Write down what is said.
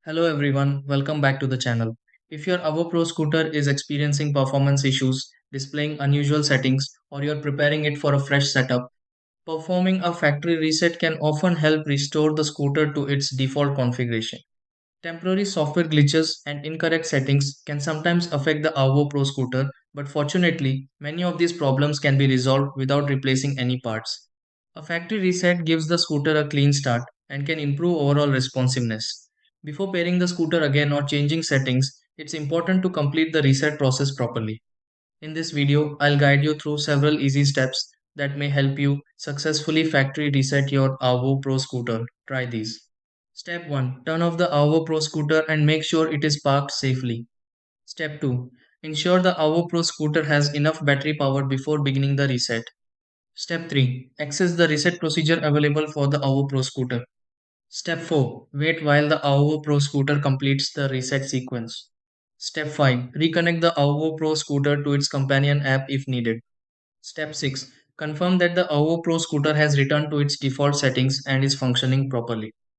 Hello everyone, welcome back to the channel. If your Aovo Pro scooter is experiencing performance issues, displaying unusual settings, or you're preparing it for a fresh setup, performing a factory reset can often help restore the scooter to its default configuration. Temporary software glitches and incorrect settings can sometimes affect the Aovo Pro scooter, but fortunately, many of these problems can be resolved without replacing any parts. A factory reset gives the scooter a clean start and can improve overall responsiveness. Before pairing the scooter again or changing settings, it's important to complete the reset process properly. In this video, I'll guide you through several easy steps that may help you successfully factory reset your Aovo Pro scooter. Try these. Step 1. Turn off the Aovo Pro scooter and make sure it is parked safely. Step 2. Ensure the Aovo Pro scooter has enough battery power before beginning the reset. Step 3. Access the reset procedure available for the Aovo Pro scooter. Step 4. Wait while the Aovo Pro scooter completes the reset sequence. Step 5. Reconnect the Aovo Pro scooter to its companion app if needed. Step 6. Confirm that the Aovo Pro scooter has returned to its default settings and is functioning properly.